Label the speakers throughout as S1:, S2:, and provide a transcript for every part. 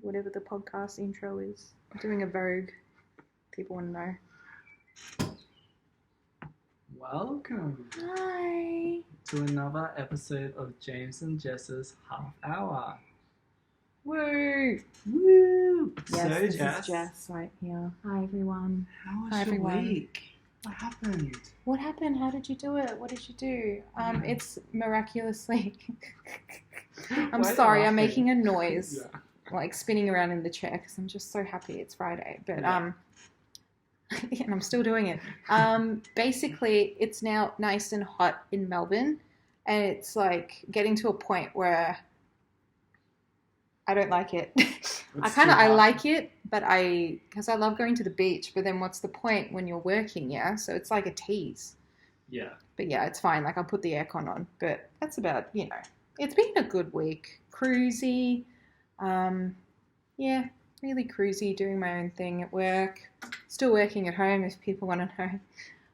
S1: Whatever the podcast intro is. I'm doing a Vogue. People want to know.
S2: Welcome
S1: Hi.
S2: to another episode of James and Jess's Half Hour.
S1: Woo.
S2: Woo!
S1: Yes,
S2: So,
S1: this
S2: Jess,
S1: is Jess right here. Hi, everyone.
S2: how was
S1: Hi,
S2: your
S1: everyone.
S2: week? What happened?
S1: What happened? How did you do it? What did you do? It's miraculously... I'm
S2: Why are you
S1: sorry, I'm
S2: laughing?
S1: making a noise.
S2: Yeah.
S1: Like spinning around in the chair because I'm just so happy it's Friday. But
S2: Yeah.
S1: and I'm still doing it. Basically, it's now nice and hot in Melbourne, and it's like getting to a point where I don't like it.
S2: It's
S1: I
S2: too hot.
S1: like it, but because I love going to the beach. But then what's the point when you're working? Yeah, so it's like a tease.
S2: Yeah.
S1: But yeah, it's fine. Like I'll put the aircon on. But that's about It's been a good week. Cruisy. Yeah, really cruisy, doing my own thing at work. Still working at home if people want to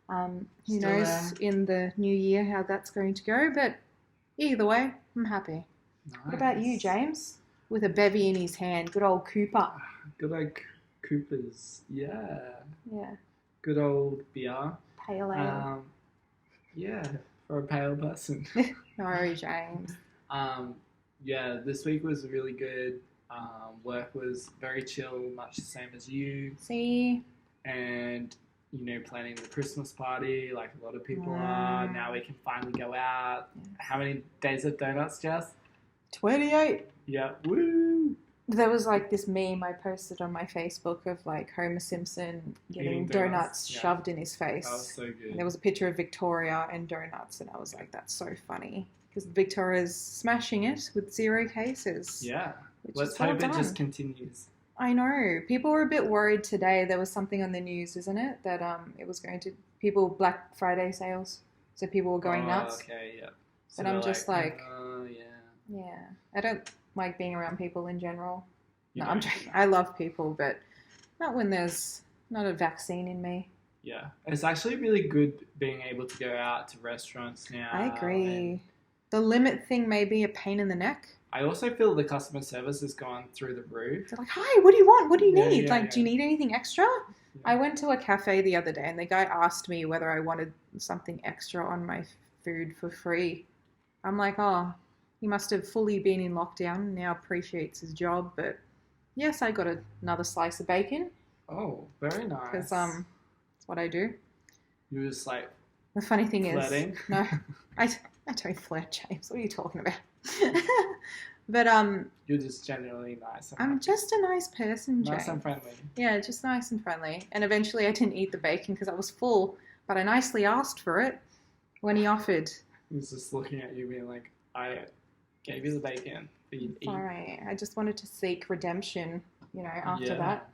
S1: know. Who
S2: Still
S1: knows
S2: there.
S1: in the new year how that's going to go, but either way, I'm happy.
S2: Nice.
S1: What about you, James? With a bevy in his hand, good old Cooper.
S2: Good old Coopers. Yeah.
S1: Yeah,
S2: Good old beer.
S1: pale ale.
S2: Yeah, for a pale person.
S1: No, James.
S2: Yeah, this week was really good. Work was very chill, much the same as you.
S1: See?
S2: And, planning the Christmas party like a lot of people are. Now we can finally go out. How many days of donuts, Jess?
S1: 28.
S2: Yeah, woo!
S1: There was like this meme I posted on my Facebook of like Homer Simpson getting
S2: Eating
S1: donuts
S2: donuts, yeah.
S1: shoved in his face.
S2: That was so good.
S1: And there was a picture of Victoria and donuts, and I was like, that's so funny. Because Victoria's smashing it with 0 cases.
S2: Yeah,
S1: Which
S2: let's
S1: is well
S2: hope it
S1: done.
S2: just continues.
S1: I know. People were a bit worried today. There was something on the news, isn't it? That it was going to... Black Friday sales. So people were going nuts.
S2: Okay, yeah.
S1: But I'm
S2: they're
S1: just like...
S2: yeah.
S1: Yeah. I don't like being around people in general.
S2: You
S1: No, I'm
S2: don't.
S1: joking. I love people, but not when there's not a vaccine in me.
S2: Yeah, it's actually really good being able to go out to restaurants now.
S1: I agree.
S2: and
S1: The limit thing may be a pain in the neck.
S2: I also feel the customer service has gone through the roof.
S1: They're like, hi, what do you want? What do you
S2: Yeah,
S1: need?
S2: yeah,
S1: Do you need anything extra?
S2: Yeah.
S1: I went to a cafe the other day and the guy asked me whether I wanted something extra on my food for free. I'm like, oh, he must have fully been in lockdown and now appreciates his job. But yes, I got another slice of bacon
S2: Oh, very nice.
S1: because that's what I do.
S2: You're just like
S1: The funny thing
S2: flirting.
S1: is, no, I don't flirt, James. What are you talking about? But
S2: You're just genuinely nice. And
S1: I'm
S2: happy.
S1: just a nice person, James.
S2: nice and friendly.
S1: Yeah, just nice and friendly. And eventually I didn't eat the bacon because I was full, but I nicely asked for it when he offered.
S2: He's just looking at you, being like, "I gave you the bacon, but you eat."
S1: Sorry, I just wanted to seek redemption, after
S2: Yeah.
S1: that.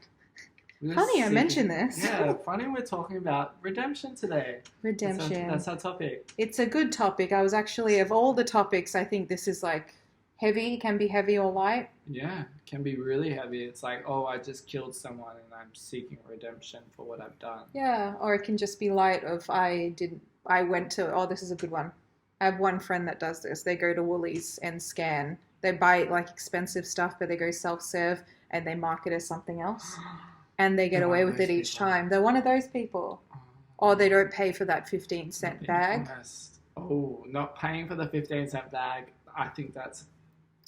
S2: We're
S1: Funny I
S2: seeking-
S1: mentioned this.
S2: Yeah, funny we're talking about redemption today.
S1: Redemption.
S2: That's our topic.
S1: It's a good topic. I was actually, of all the topics, I think this is like heavy. It can be heavy or light.
S2: Yeah, it can be really heavy. It's like, oh, I just killed someone and I'm seeking redemption for what I've done.
S1: Yeah, or it can just be light of this is a good one. I have one friend that does this. They go to Woolies and scan. They buy like expensive stuff, but they go self-serve and they mark it as something else. And they get
S2: They're
S1: away
S2: one of
S1: with it
S2: those
S1: each
S2: people.
S1: time. They're one of those people. Or they don't pay for that 15-cent bag.
S2: Honest. Oh, not paying for the 15-cent bag. I think that's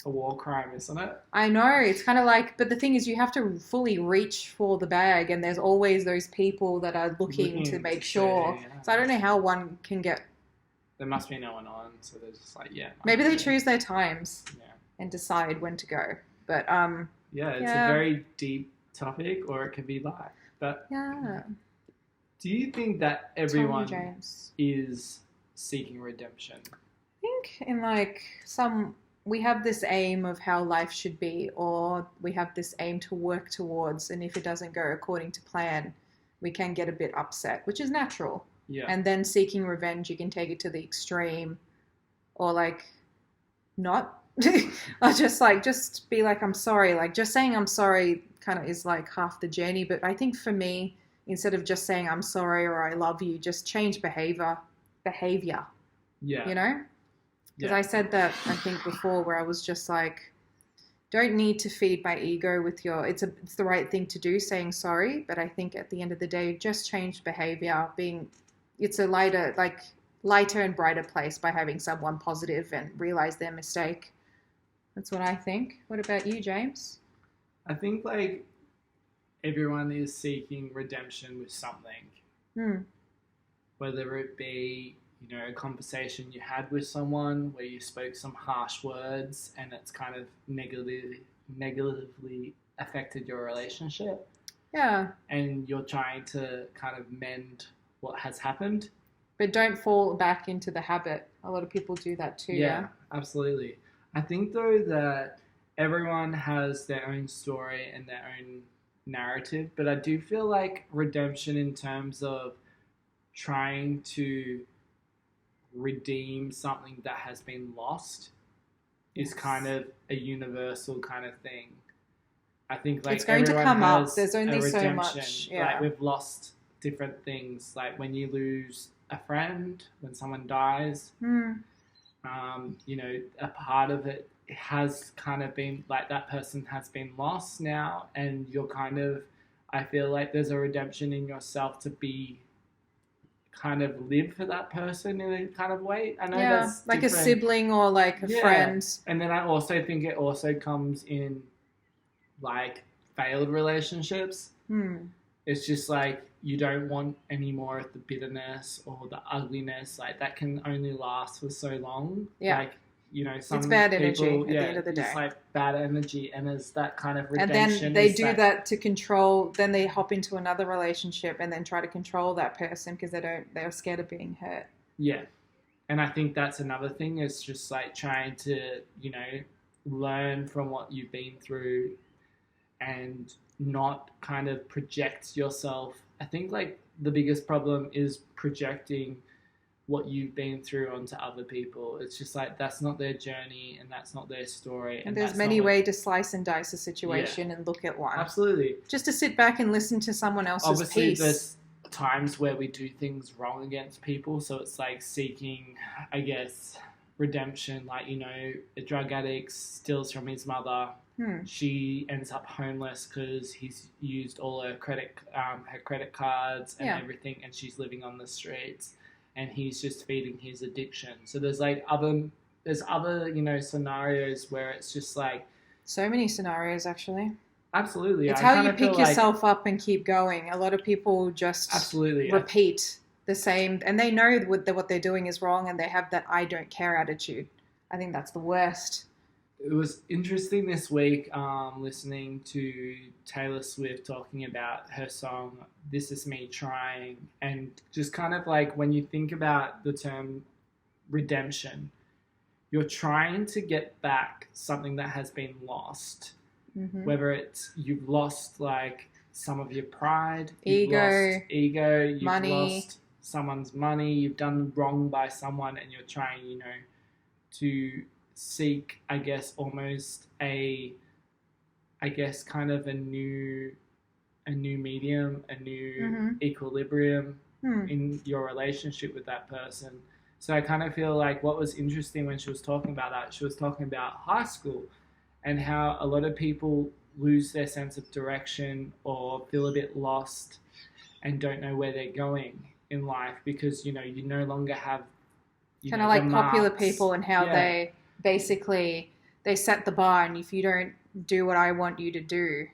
S2: a war crime, isn't it?
S1: I know, it's kind of like, but the thing is you have to fully reach for the bag and there's always those people that are looking to make sure.
S2: Yeah.
S1: So I don't know how one can get,
S2: There must be no one on, so they're just like, yeah.
S1: maybe they choose their times
S2: Yeah.
S1: and decide when to go. But
S2: Yeah, it's
S1: Yeah.
S2: a very deep topic, or it can be light. But
S1: yeah,
S2: do you think that
S1: tell me,
S2: everyone
S1: James.
S2: is seeking redemption?
S1: I think we have this aim of how life should be, or we have this aim to work towards, and if it doesn't go according to plan, we can get a bit upset, which is natural.
S2: Yeah.
S1: And then seeking revenge, you can take it to the extreme, or like not. Or just be like, I'm sorry. Like just saying I'm sorry kind of is like half the journey. But I think for me, instead of just saying I'm sorry or I love you, just change behavior,
S2: Yeah.
S1: you know? Because
S2: Yeah.
S1: I said that, I think, before, where I was just like, don't need to feed my ego with your, it's the right thing to do, saying sorry. But I think at the end of the day, just change behavior, it's a lighter and brighter place by having someone positive and realize their mistake. That's what I think. What about you, James?
S2: I think like everyone is seeking redemption with something, whether it be, you know, a conversation you had with someone where you spoke some harsh words and it's kind of negatively affected your relationship.
S1: Yeah.
S2: And you're trying to kind of mend what has happened.
S1: But don't fall back into the habit. A lot of people do that too. Yeah,
S2: absolutely. I think though that everyone has their own story and their own narrative, but I do feel like redemption in terms of trying to redeem something that has been lost is kind of a universal kind of thing. I think like
S1: it's going to come up. There's only so much.
S2: Yeah. Like we've lost different things. Like when you lose a friend, when someone dies, you know, a part of it has kind of been like that person has been lost now, and you're kind of, I feel like there's a redemption in yourself to be kind of live for that person in a kind of way. I know that's
S1: like
S2: different.
S1: A sibling or like a friend.
S2: And then I also think it also comes in like failed relationships. It's just like you don't want any more of the bitterness or the ugliness. Like that can only last for so long.
S1: Yeah.
S2: Like, you know, some
S1: it's bad
S2: people,
S1: energy at the end of the day.
S2: It's like bad energy, and there's that kind of redemption.
S1: And then they do that to control. Then they hop into another relationship and then try to control that person because they're scared of being hurt.
S2: Yeah, and I think that's another thing. Is just like trying to, you know, learn from what you've been through, and not kind of project yourself. I think like the biggest problem is projecting what you've been through onto other people. It's just like that's not their journey and that's not their story.
S1: And there's many ways to slice and dice a situation and look at one.
S2: Absolutely.
S1: Just to sit back and listen to someone else's
S2: Obviously,
S1: piece.
S2: There's times where we do things wrong against people, so it's like seeking, I guess, redemption. Like, you know, a drug addict steals from his mother. She ends up homeless because he's used all her credit cards and everything, and she's living on the streets. And he's just feeding his addiction. So there's other, you know, scenarios where it's just like
S1: so many scenarios actually.
S2: Absolutely.
S1: It's how you pick yourself up and keep going. A lot of people just repeat the same, and they know what they're doing is wrong, and they have that I don't care attitude. I think that's the worst.
S2: It was interesting this week listening to Taylor Swift talking about her song, This Is Me Trying, and just kind of like when you think about the term redemption, you're trying to get back something that has been lost, whether it's you've lost like some of your pride,
S1: ego,
S2: you've
S1: money.
S2: lost someone's money, you've done wrong by someone, and you're trying, you know, to seek, I guess, almost kind of a new medium, a new equilibrium in your relationship with that person. So I kind of feel like what was interesting when she was talking about that, she was talking about high school and how a lot of people lose their sense of direction or feel a bit lost and don't know where they're going in life because, you know, you no longer have
S1: kind of like popular people and how they basically they set the bar, and if you don't do what I want you to do,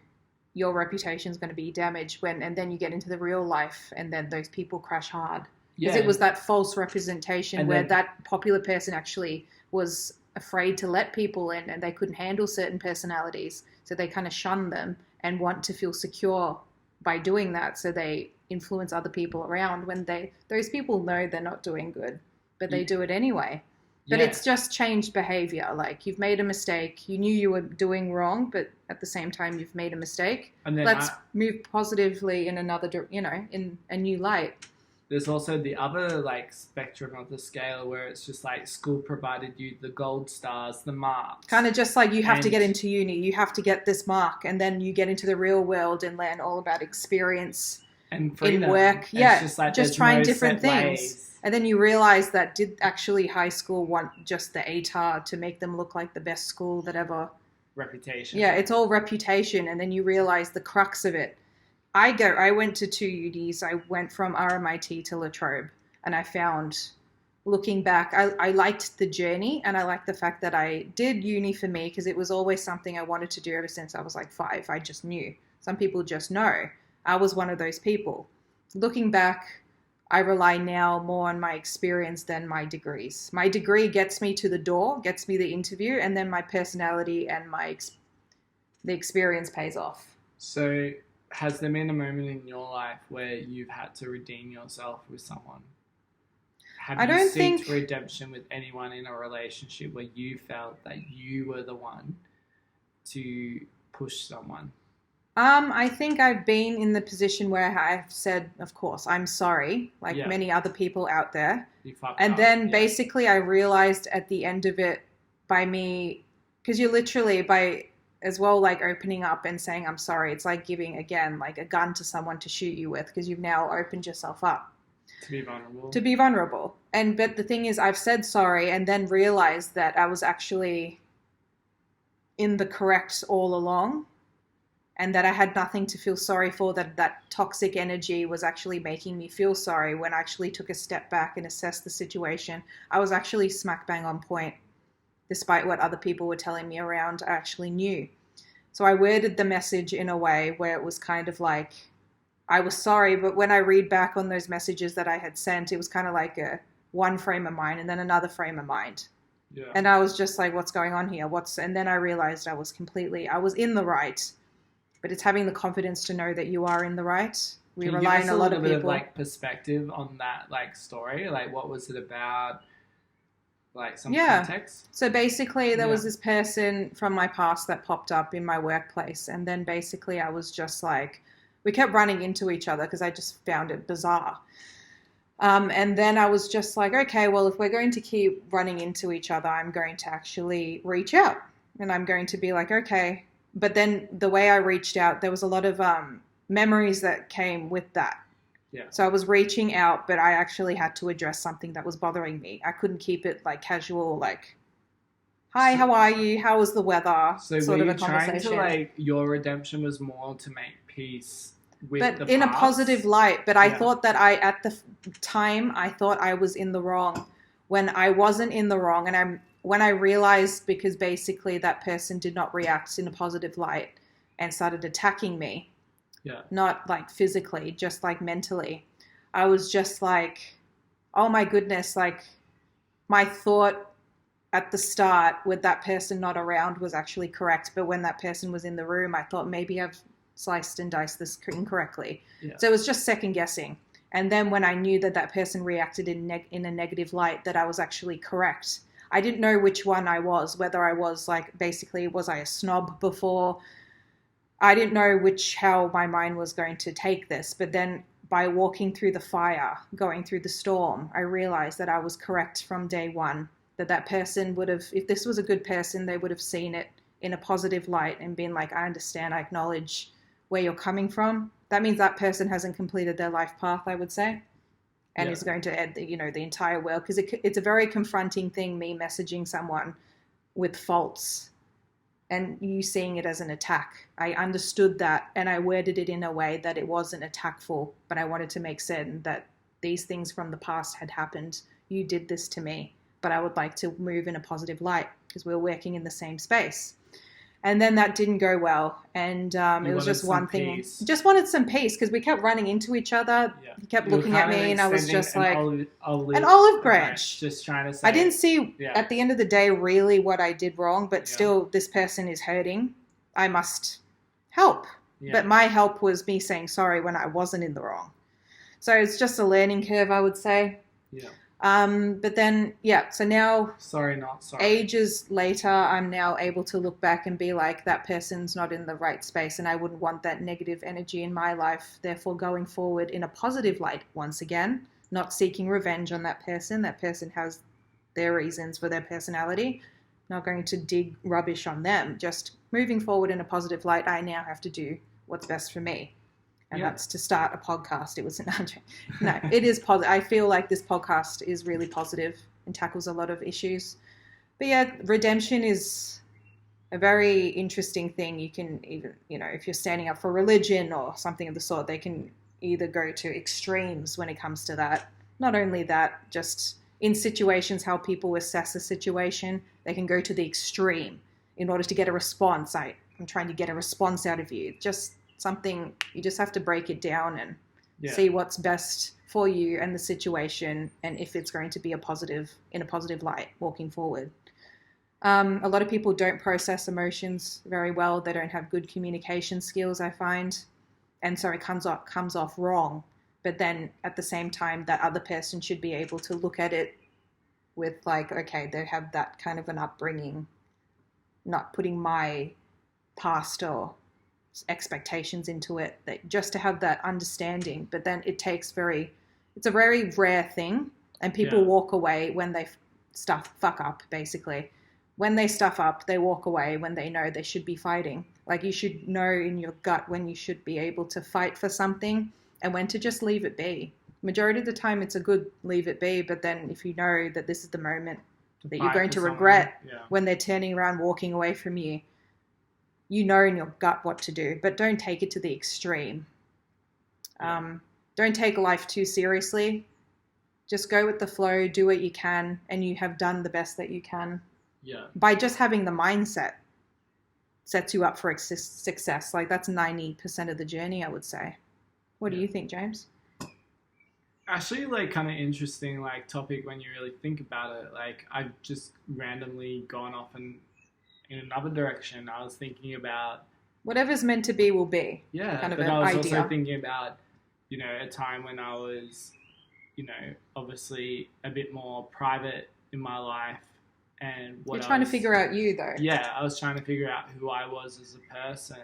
S1: your reputation is going to be damaged. And then you get into the real life, and then those people crash hard because it was that false representation where that popular person actually was afraid to let people in, and they couldn't handle certain personalities, so they kind of shun them and want to feel secure by doing that. So they influence other people around when those people know they're not doing good, but they do it anyway. But it's just changed behavior. Like you've made a mistake. You knew you were doing wrong, but at the same time, you've made a mistake. And then let's move positively in another, you know, in a new light.
S2: There's also the other like spectrum of the scale where it's just like school provided you the gold stars, the marks.
S1: Kind of just like you have to get into uni. You have to get this mark, and then you get into the real world and learn all about experience
S2: and freedom.
S1: In work. Just trying different things.
S2: Ways.
S1: And then you realize that did actually high school want just the ATAR to make them look like the best school that ever
S2: reputation.
S1: Yeah, it's all reputation, and then you realize the crux of it. I went to two UDs. I went from RMIT to La Trobe, and I found, looking back, I liked the journey, and I liked the fact that I did uni for me, because it was always something I wanted to do ever since I was like 5. I just knew. Some people just know. I was one of those people. Looking back, I rely now more on my experience than my degrees. My degree gets me to the door, gets me the interview, and then my personality and the experience pays off.
S2: So, has there been a moment in your life where you've had to redeem yourself with someone? Have you sought redemption with anyone in a relationship where you felt that you were the one to push someone?
S1: I think I've been in the position where I've said, of course, I'm sorry, like many other people out there. And then basically I realized at the end of it, by me, because you're literally, by as well, like opening up and saying I'm sorry, it's like giving, again, like a gun to someone to shoot you with, because you've now opened yourself up.
S2: To be vulnerable.
S1: To be vulnerable. But the thing is, I've said sorry and then realized that I was actually in the correct all along, and that I had nothing to feel sorry for, that toxic energy was actually making me feel sorry. When I actually took a step back and assessed the situation, I was actually smack bang on point. Despite what other people were telling me around, I actually knew. So I worded the message in a way where it was kind of like, I was sorry, but when I read back on those messages that I had sent, it was kind of like a one frame of mind and then another frame of mind.
S2: Yeah.
S1: And I was just like, what's going on here? And then I realized I was in the right. But it's having the confidence to know that you are in the right. We rely on a lot of people. Can you give us a little bit of
S2: like perspective on that like story? Like, what was it about? Like some context?
S1: So basically there was this person from my past that popped up in my workplace, and then basically I was just like, we kept running into each other because I just found it bizarre. And then I was just like, okay, well, if we're going to keep running into each other, I'm going to actually reach out, and I'm going to be like, okay. But then the way I reached out, there was a lot of memories that came with that.
S2: Yeah.
S1: So I was reaching out, but I actually had to address something that was bothering me. I couldn't keep it like casual, like, hi, how are you? How was the weather?
S2: So
S1: sort
S2: were
S1: of
S2: you
S1: a
S2: trying
S1: conversation.
S2: to like, your redemption was more to make peace with the
S1: but in
S2: past?
S1: A positive light. But I thought that at the time, I thought I was in the wrong when I wasn't in the wrong. And when I realized, because basically that person did not react in a positive light and started attacking me.
S2: Yeah.
S1: Not like physically, just like mentally. I was just like, oh my goodness, like my thought at the start with that person not around was actually correct. But when that person was in the room, I thought maybe I've sliced and diced this incorrectly.
S2: Yeah.
S1: So it was just second guessing. And then when I knew that person reacted in a negative light, that I was actually correct. I didn't know which one I was, whether I was like, basically, was I a snob before? I didn't know how my mind was going to take this. But then by walking through the fire, going through the storm, I realized that I was correct from day one, that person would have, if this was a good person, they would have seen it in a positive light and been like, I understand, I acknowledge where you're coming from. That means that person hasn't completed their life path, I would say, and is going to add, the entire world. Because it's a very confronting thing, me messaging someone with faults and you seeing it as an attack. I understood that, and I worded it in a way that it wasn't attackful, but I wanted to make certain that these things from the past had happened. You did this to me, but I would like to move in a positive light because we're working in the same space. And then that didn't go well, and it was just one thing. Just wanted some peace because we kept running into each other. Yeah. He kept looking at me, and I was just like an olive branch.
S2: Just trying to say.
S1: I didn't see at the end of the day really what I did wrong, but still, this person is hurting. I must help. Yeah. But my help was me saying sorry when I wasn't in the wrong. So it's just a learning curve, I would say.
S2: Yeah.
S1: But then, so now,
S2: not sorry.
S1: Ages later, I'm now able to look back and be like, that person's not in the right space, and I wouldn't want that negative energy in my life. Therefore, going forward in a positive light, once again, not seeking revenge on that person. That person has their reasons for their personality. Not going to dig rubbish on them. Just moving forward in a positive light, I now have to do what's best for me. And that's to start a podcast. It was no, it is positive. I feel like this podcast is really positive and tackles a lot of issues. But redemption is a very interesting thing. You can even, if you're standing up for religion or something of the sort, they can either go to extremes when it comes to that. Not only that, just in situations, how people assess a situation, they can go to the extreme in order to get a response. I'm trying to get a response out of you. Just something, you just have to break it down and see what's best for you and the situation, and if it's going to be in a positive light walking forward. A lot of people don't process emotions very well. They don't have good communication skills, I find. And so it comes off wrong. But then at the same time, that other person should be able to look at it with like, okay, they have that kind of an upbringing, not putting my past or expectations into it, that just to have that understanding. But then it's a very rare thing, and people walk away when they fuck up, basically. When they stuff up, they walk away when they know they should be fighting. Like, you should know in your gut when you should be able to fight for something and when to just leave it be. Majority of the time, it's a good leave it be, but then if you know that this is the moment that you're going to regret when they're turning around, walking away from you, you know in your gut what to do, but don't take it to the extreme. Don't take life too seriously. Just go with the flow, do what you can, and you have done the best that you can.
S2: Yeah.
S1: By just having the mindset sets you up for success. Like, that's 90% of the journey, I would say. What do you think, James?
S2: Actually, like, kind of interesting, like, topic when you really think about it. Like, I've just randomly gone off in another direction. I was thinking about
S1: whatever's meant to be will be.
S2: Yeah,
S1: kind of
S2: but
S1: an
S2: I was
S1: idea.
S2: also thinking about, a time when I was, obviously a bit more private in my life. And what
S1: You're trying to figure out you, though.
S2: Yeah, I was trying to figure out who I was as a person.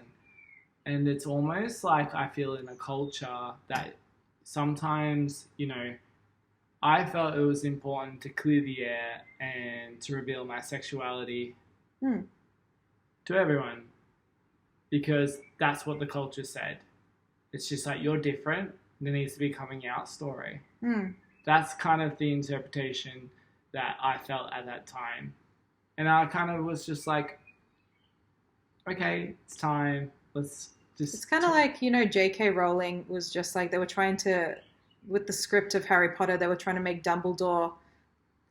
S2: And it's almost like I feel in a culture that sometimes, I felt it was important to clear the air and to reveal my sexuality to everyone, because that's what the culture said. It's just like, you're different, there needs to be a coming out story. That's kind of the interpretation that I felt at that time. And I kind of was just like, okay, it's time. Let's just...
S1: It's kind of like, J.K. Rowling was just like, they were trying to, with the script of Harry Potter, they were trying to make Dumbledore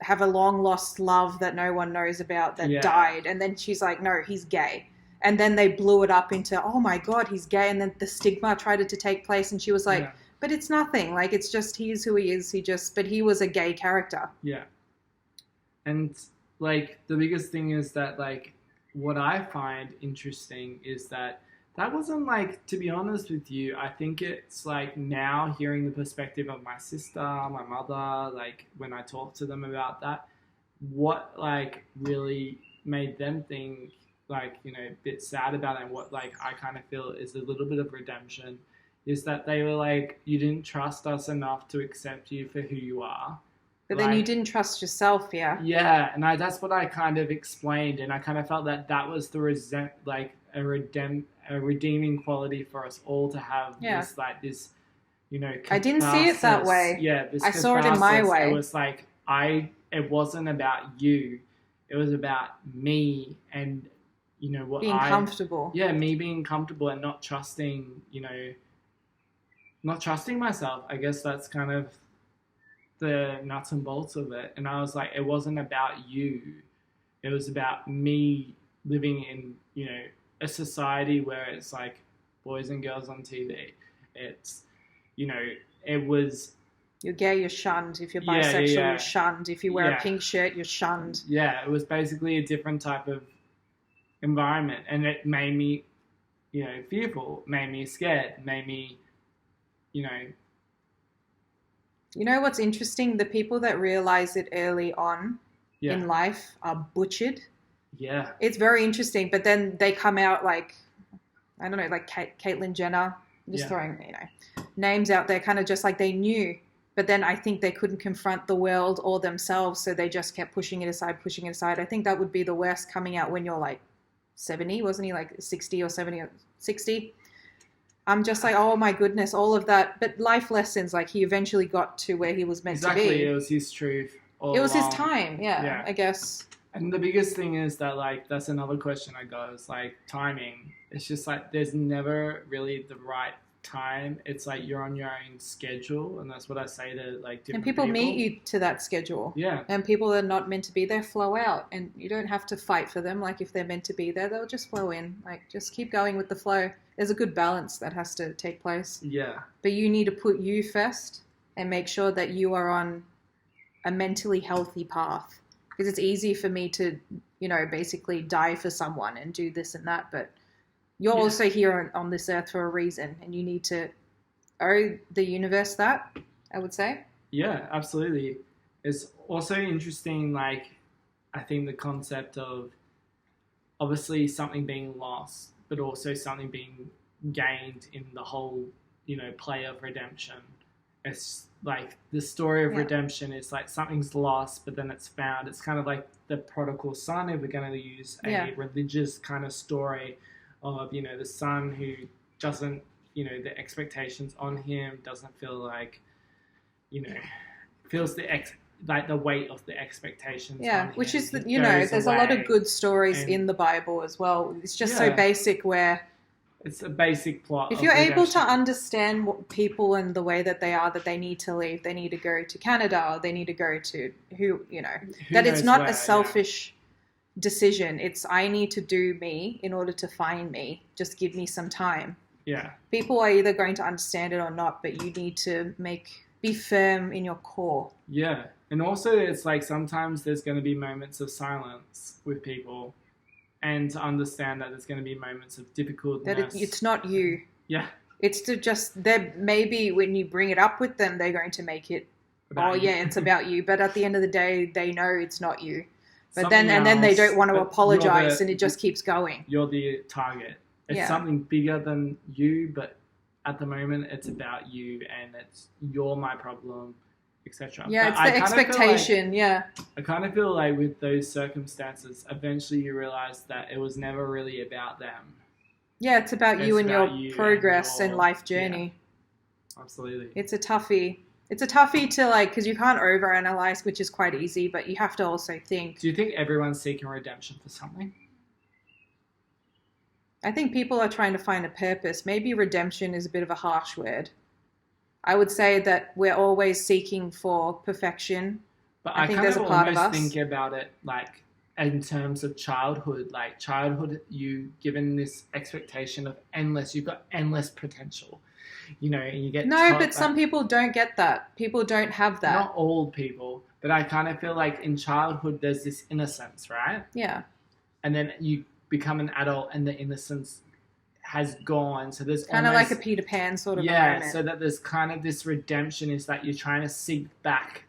S1: have a long-lost love that no one knows about that died. And then she's like, no, he's gay. And then they blew it up into, oh my God, he's gay. And then the stigma tried to take place. And she was like, but it's nothing. Like, it's just, he is who he is. But he was a gay character.
S2: Yeah. And, like, the biggest thing is that, like, what I find interesting is that wasn't, like, to be honest with you, I think it's, like, now hearing the perspective of my sister, my mother, like, when I talk to them about that, what, like, really made them think, like, a bit sad about it, and what, like, I kind of feel is a little bit of redemption, is that they were like, you didn't trust us enough to accept you for who you are.
S1: But then you didn't trust yourself, yeah.
S2: Yeah, and that's what I kind of explained, and I kind of felt that was the a redeeming quality for us all to have this, like, this,
S1: I didn't see it that way.
S2: Yeah,
S1: I saw it in my way.
S2: It was like, it wasn't about you, it was about me and, what
S1: being comfortable.
S2: Yeah, me being comfortable and not trusting, not trusting myself. I guess that's kind of the nuts and bolts of it. And I was like, it wasn't about you. It was about me living in, a society where it's like boys and girls on TV. It's, it was...
S1: You're gay, you're shunned. If you're bisexual, you're shunned. If you wear a pink shirt, you're shunned.
S2: Yeah, it was basically a different type of environment. And it made me, fearful, made me scared, made me,
S1: You know what's interesting? The people that realize it early on in life are butchered.
S2: Yeah.
S1: It's very interesting. But then they come out like, I don't know, like Caitlyn Jenner. I'm just throwing, names out there, kind of just like they knew. But then I think they couldn't confront the world or themselves, so they just kept pushing it aside. I think that would be the worst, coming out when you're like 70. Wasn't he like 60 or 70 or 60? I'm just like, oh my goodness, all of that. But life lessons, like, he eventually got to where he was meant to be.
S2: Exactly, it was his truth.
S1: It was his time, I guess.
S2: And the biggest thing is that, like, that's another question I got is like timing. It's just like there's never really the right time. It's like you're on your own schedule, and that's what I say to like
S1: And
S2: different
S1: people meet
S2: people.
S1: you to that schedule.
S2: Yeah,
S1: And people that are not meant to be there flow out. And you don't have to fight for them. Like, if they're meant to be there, they'll just flow in. Like, just keep going with the flow. There's a good balance that has to take place.
S2: yeah,
S1: But you need to put you first and make sure that you are on a mentally healthy path. Because it's easy for me to, basically die for someone and do this and that. But you're
S2: yeah,
S1: also here on this earth for a reason. And you need to owe the universe that, I would say.
S2: yeah. Absolutely. It's also interesting. Like, I think the concept of obviously something being lost, but also something being gained in the whole, play of redemption. It's like the story of
S1: Yeah.
S2: redemption is like something's lost, but then it's found. It's kind of like the prodigal son, if we're going to use a
S1: Yeah.
S2: religious kind of story of, the son who doesn't, the expectations on him doesn't feel like, feels like the weight of the expectations.
S1: Yeah,
S2: on
S1: which
S2: him.
S1: is,
S2: He goes
S1: there's a lot of
S2: away,
S1: good stories
S2: and
S1: in the Bible as well. It's just so
S2: Yeah.
S1: basic where
S2: it's a basic plot.
S1: if
S2: of
S1: you're able to
S2: redemption.
S1: understand what people and the way that they are, that they need to leave, they need to go to Canada, or they need to go to
S2: Who
S1: that it's
S2: knows
S1: not
S2: where,
S1: a selfish decision. It's I need to do me in order to find me. Just give me some time.
S2: Yeah.
S1: People are either going to understand it or not, but you need to be firm in your core.
S2: Yeah. And also, it's like sometimes there's going to be moments of silence with people, and to understand that there's going to be moments of difficultness.
S1: That it's not you.
S2: Yeah.
S1: It's to just, maybe when you bring it up with them, they're going to make it,
S2: About you.
S1: it's about you. But at the end of the day, they know it's not you. But
S2: Something
S1: then they
S2: else,
S1: don't want to
S2: but
S1: apologize, and it just keeps going.
S2: You're the target. It's
S1: Yeah.
S2: something bigger than you, but at the moment, it's about you, and you're my problem, etc.
S1: Yeah,
S2: But
S1: it's
S2: I
S1: the
S2: kind of feel like-
S1: expectation. Yeah.
S2: I kind of feel like with those circumstances, eventually you realize that it was never really about them.
S1: Yeah, it's about
S2: It's
S1: you and your
S2: about you and
S1: progress and
S2: your-
S1: life journey.
S2: Absolutely.
S1: It's a toughie. It's a toughie to because you can't overanalyze, which is quite easy, but you have to also think.
S2: Do you think everyone's seeking redemption for something?
S1: I think people are trying to find a purpose. Maybe redemption is a bit of a harsh word. I would say that we're always seeking for perfection.
S2: But
S1: I
S2: I
S1: think
S2: kind
S1: there's
S2: of
S1: a part of
S2: almost
S1: us.
S2: think about it like in terms of childhood. Like childhood, you given this expectation of endless. You've got endless potential, and you get
S1: No,
S2: taught
S1: but some people don't get that. People don't have that.
S2: Not all people, but I kind of feel like in childhood there's this innocence, right?
S1: Yeah.
S2: And then you become an adult, and the innocence has gone. So there's
S1: Kind of
S2: almost,
S1: like a Peter Pan sort of a
S2: yeah.
S1: moment.
S2: So that there's kind of this redemption is that you're trying to seek back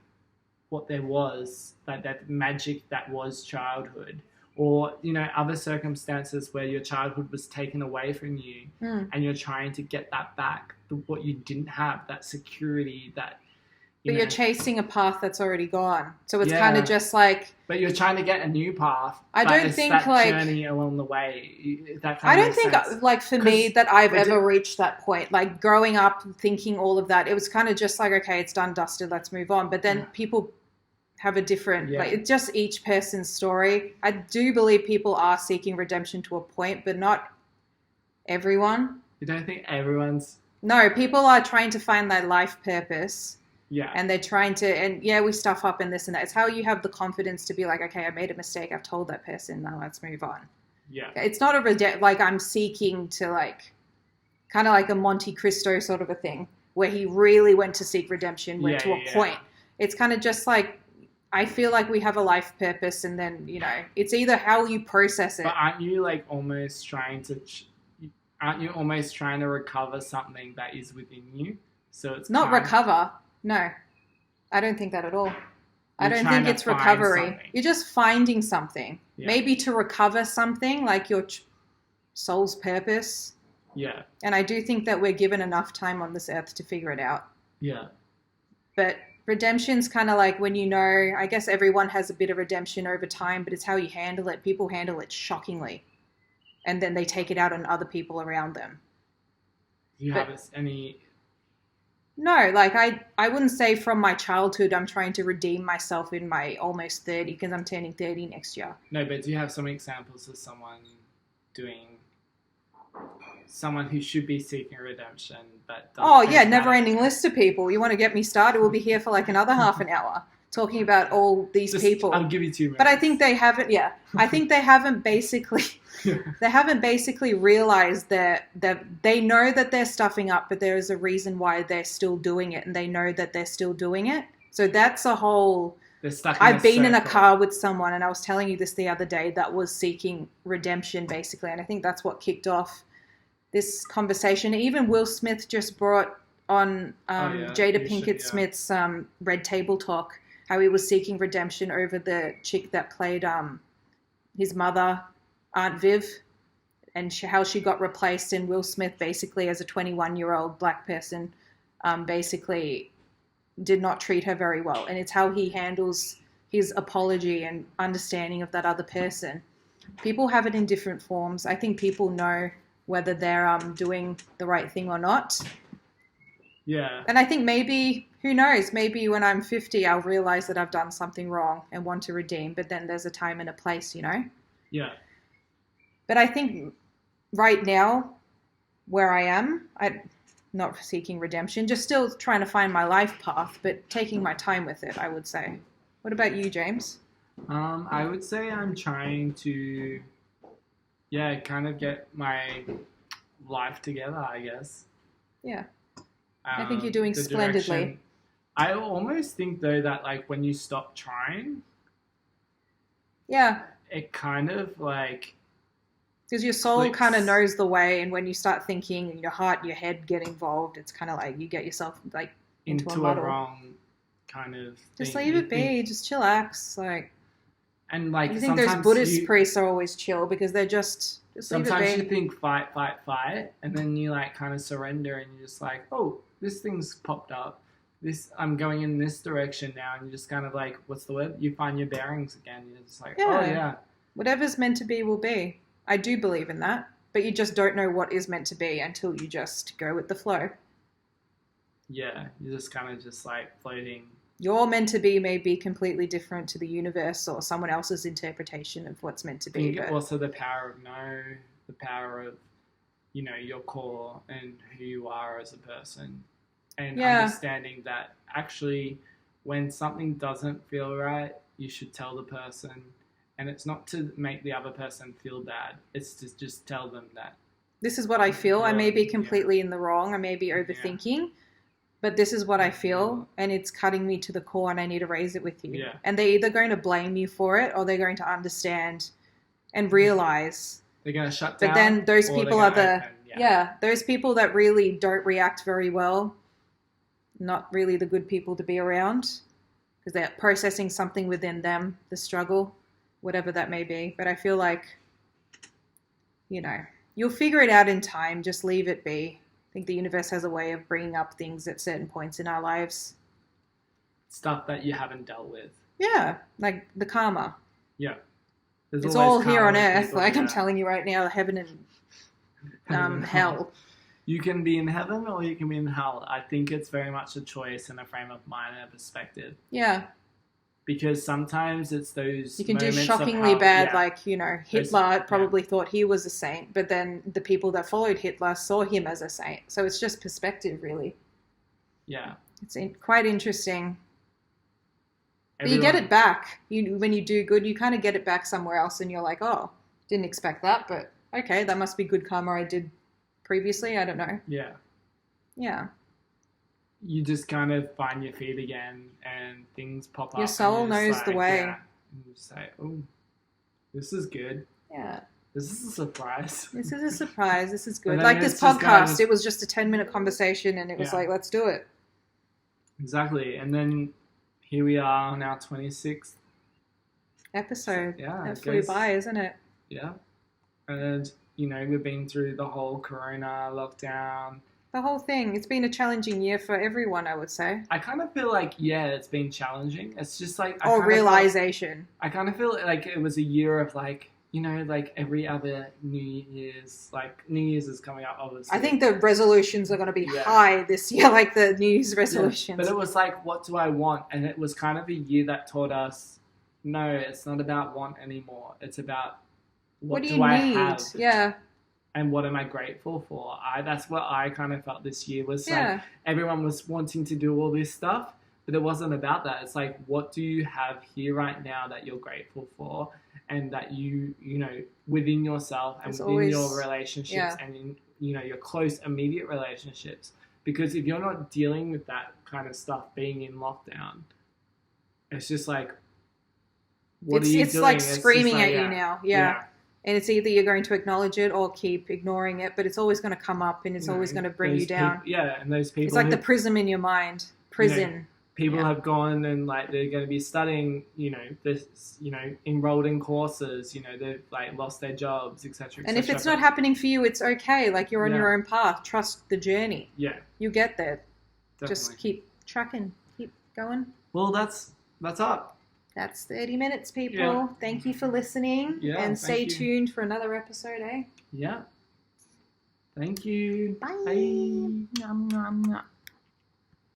S2: what there was, like that magic that was childhood, or other circumstances where your childhood was taken away from you, and you're trying to get that back, what you didn't have, that security, that.
S1: But you're chasing a path that's already gone. So it's
S2: Yeah.
S1: kind of just like,
S2: But you're trying to get a new path.
S1: I
S2: but
S1: don't
S2: it's
S1: think,
S2: that
S1: like-
S2: journey along the way. That
S1: I
S2: kind of
S1: don't think
S2: makes sense.
S1: for me that I've
S2: we
S1: ever reached that point. Like growing up thinking all of that, it was kind of just like, okay, it's done, dusted, let's move on. But then people have a different,
S2: Yeah.
S1: it's just each person's story. I do believe people are seeking redemption to a point, but not everyone.
S2: You don't think everyone's.
S1: No, people are trying to find their life purpose.
S2: Yeah.
S1: And they're trying to, and yeah, we stuff up and this and that. It's how you have the confidence to be like, okay, I made a mistake. I've told that person. Now let's move on.
S2: Yeah.
S1: It's not like I'm seeking to kind of like a Monte Cristo sort of a thing where he really went to seek redemption, went to a point. It's kind of just like, I feel like we have a life purpose, and then, it's either how you process it.
S2: But aren't you almost trying to? Aren't you almost trying to recover something that is within you? So it's
S1: Not recover. No, I don't think that at all. I don't
S2: trying
S1: think
S2: to
S1: it's
S2: find
S1: recovery.
S2: something.
S1: You're just finding something.
S2: Yeah.
S1: Maybe to recover something like your soul's purpose.
S2: Yeah.
S1: And I do think that we're given enough time on this earth to figure it out.
S2: Yeah.
S1: But redemption's kind of like when I guess everyone has a bit of redemption over time, but it's how you handle it. People handle it shockingly. And then they take it out on other people around them.
S2: Do you
S1: But-
S2: have any
S1: No, like I wouldn't say from my childhood I'm trying to redeem myself in my almost 30 because I'm turning 30 next year.
S2: No, but do you have some examples of doing someone who should be seeking redemption but
S1: Oh yeah,
S2: has
S1: never
S2: done
S1: ending list of people. You want to get me started? We'll be here for like another half an hour talking about all these
S2: Just,
S1: people.
S2: I'll give you 2 minutes.
S1: But I think they haven't. Yeah, I think they haven't basically. They haven't basically realized that they know that they're stuffing up, but there is a reason why they're still doing it, and they know that they're still doing it. So that's a whole.
S2: They're stuck in
S1: I've been in a
S2: circle.
S1: car with someone, and I was telling you this the other day, that was seeking redemption, basically, and I think that's what kicked off this conversation. Even Will Smith just brought on Jada Pinkett Smith's Red Table Talk, how he was seeking redemption over the chick that played his mother, Aunt Viv, and how she got replaced, and Will Smith basically as a 21-year-old black person basically did not treat her very well. And it's how he handles his apology and understanding of that other person. People have it in different forms. I think people know whether they're doing the right thing or not.
S2: Yeah.
S1: And I think maybe, who knows, maybe when I'm 50, I'll realize that I've done something wrong and want to redeem. But then there's a time and a place, you know?
S2: Yeah.
S1: But I think right now, where I am, I'm not seeking redemption, just still trying to find my life path, but taking my time with it, I would say. What about you, James?
S2: I would say I'm trying to, kind of get my life together, I guess.
S1: Yeah. I think you're doing splendidly.
S2: Direction. I almost think, though, that, like, when you stop trying,
S1: yeah,
S2: it kind of, like...
S1: Because your soul
S2: clicks.
S1: kind of knows the way, and when you start thinking and your heart and your head get involved, it's kind of like you get yourself, like, into a muddle.
S2: wrong kind of
S1: Just
S2: thing.
S1: leave it be. Just chillax. Like,
S2: and, like,
S1: you think those Buddhist priests are always chill because they're just leave it be.
S2: Sometimes you think fight, and then you, like, kind of surrender, and you're just like, oh, this thing's popped up. I'm going in this direction now, and you're just kind of like, what's the word? You find your bearings again. You're just like, oh yeah.
S1: Whatever's meant to be will be. I do believe in that, but you just don't know what is meant to be until you just go with the flow.
S2: Yeah, you're just kind of just like floating.
S1: Your meant to be may be completely different to the universe or someone else's interpretation of what's meant to be.
S2: But also the power of the power of, your core and who you are as a person. And understanding that actually when something doesn't feel right, you should tell the person. And it's not to make the other person feel bad. It's to just tell them that.
S1: This is what I feel. I may be completely in the wrong. I may be overthinking. But this is what I feel. And it's cutting me to the core and I need to raise it with you.
S2: Yeah.
S1: And they're either going to blame you for it or they're going to understand and realize.
S2: They're going to shut down.
S1: But then those people are those people that really don't react very well. Not really the good people to be around. Because they're processing something within them, the struggle. Whatever that may be. But I feel like, you'll figure it out in time. Just leave it be. I think the universe has a way of bringing up things at certain points in our lives.
S2: Stuff that you haven't dealt with.
S1: Yeah, like the karma.
S2: Yeah.
S1: It's all here on earth. Like I'm telling you right now, heaven and hell.
S2: You can be in heaven or you can be in hell. I think it's very much a choice and a frame of mind and a perspective.
S1: Yeah.
S2: Because sometimes it's those
S1: you can do shockingly bad, like, Hitler probably thought he was a saint, but then the people that followed Hitler saw him as a saint. So it's just perspective, really.
S2: Yeah.
S1: It's quite interesting. But you get it back. When you do good, you kind of get it back somewhere else and you're like, oh, didn't expect that, but okay, that must be good karma I did previously. I don't know.
S2: Yeah.
S1: Yeah.
S2: You just kind of find your feet again and things pop up.
S1: Your soul knows the way.
S2: Yeah. And you say, oh, this is good.
S1: Yeah.
S2: This is a surprise.
S1: This is a surprise. This is good. Like this podcast, it was just a 10-minute conversation and it was like, let's do it.
S2: Exactly. And then here we are on our 26th
S1: episode.
S2: Yeah.
S1: That flew by, isn't it?
S2: Yeah. And, we've been through the whole Corona lockdown.
S1: The whole thing. It's been a challenging year for everyone, I would say.
S2: I kind of feel like, it's been challenging. It's just like...
S1: realization.
S2: I kind of feel like it was a year of like, you know, like every other New Year's, like New Year's is coming up, obviously.
S1: I think the resolutions are going to be high this year, like the New Year's resolutions.
S2: But it was like, what do I want? And it was kind of a year that taught us, no, it's not about want anymore. It's about what do I have?
S1: Yeah.
S2: And what am I grateful for? That's what I kind of felt this year was like everyone was wanting to do all this stuff, but it wasn't about that. It's like, what do you have here right now that you're grateful for? And that you know, within yourself and within your relationships and in, you know, your close immediate relationships. Because if you're not dealing with that kind of stuff being in lockdown, it's just like, what are you doing?
S1: It's like screaming at you now. Yeah. And it's either you're going to acknowledge it or keep ignoring it, but it's always going to come up and it's always going to bring you down.
S2: And those people.
S1: It's like the prism in your mind. Prison.
S2: People have gone and like they're going to be studying, you know, this, you know, enrolled in courses, you know, they've like lost their jobs, etc.
S1: And if it's not happening for you, it's okay. Like you're on your own path. Trust the journey.
S2: Yeah.
S1: You get there.
S2: Definitely.
S1: Just keep tracking. Keep going.
S2: Well, that's up.
S1: That's 30 minutes, people. Yeah. Thank you for listening.
S2: Yeah,
S1: and stay tuned for another episode, eh?
S2: Yeah. Thank you.
S1: Bye.
S2: Bye.
S1: Nom, nom, nom.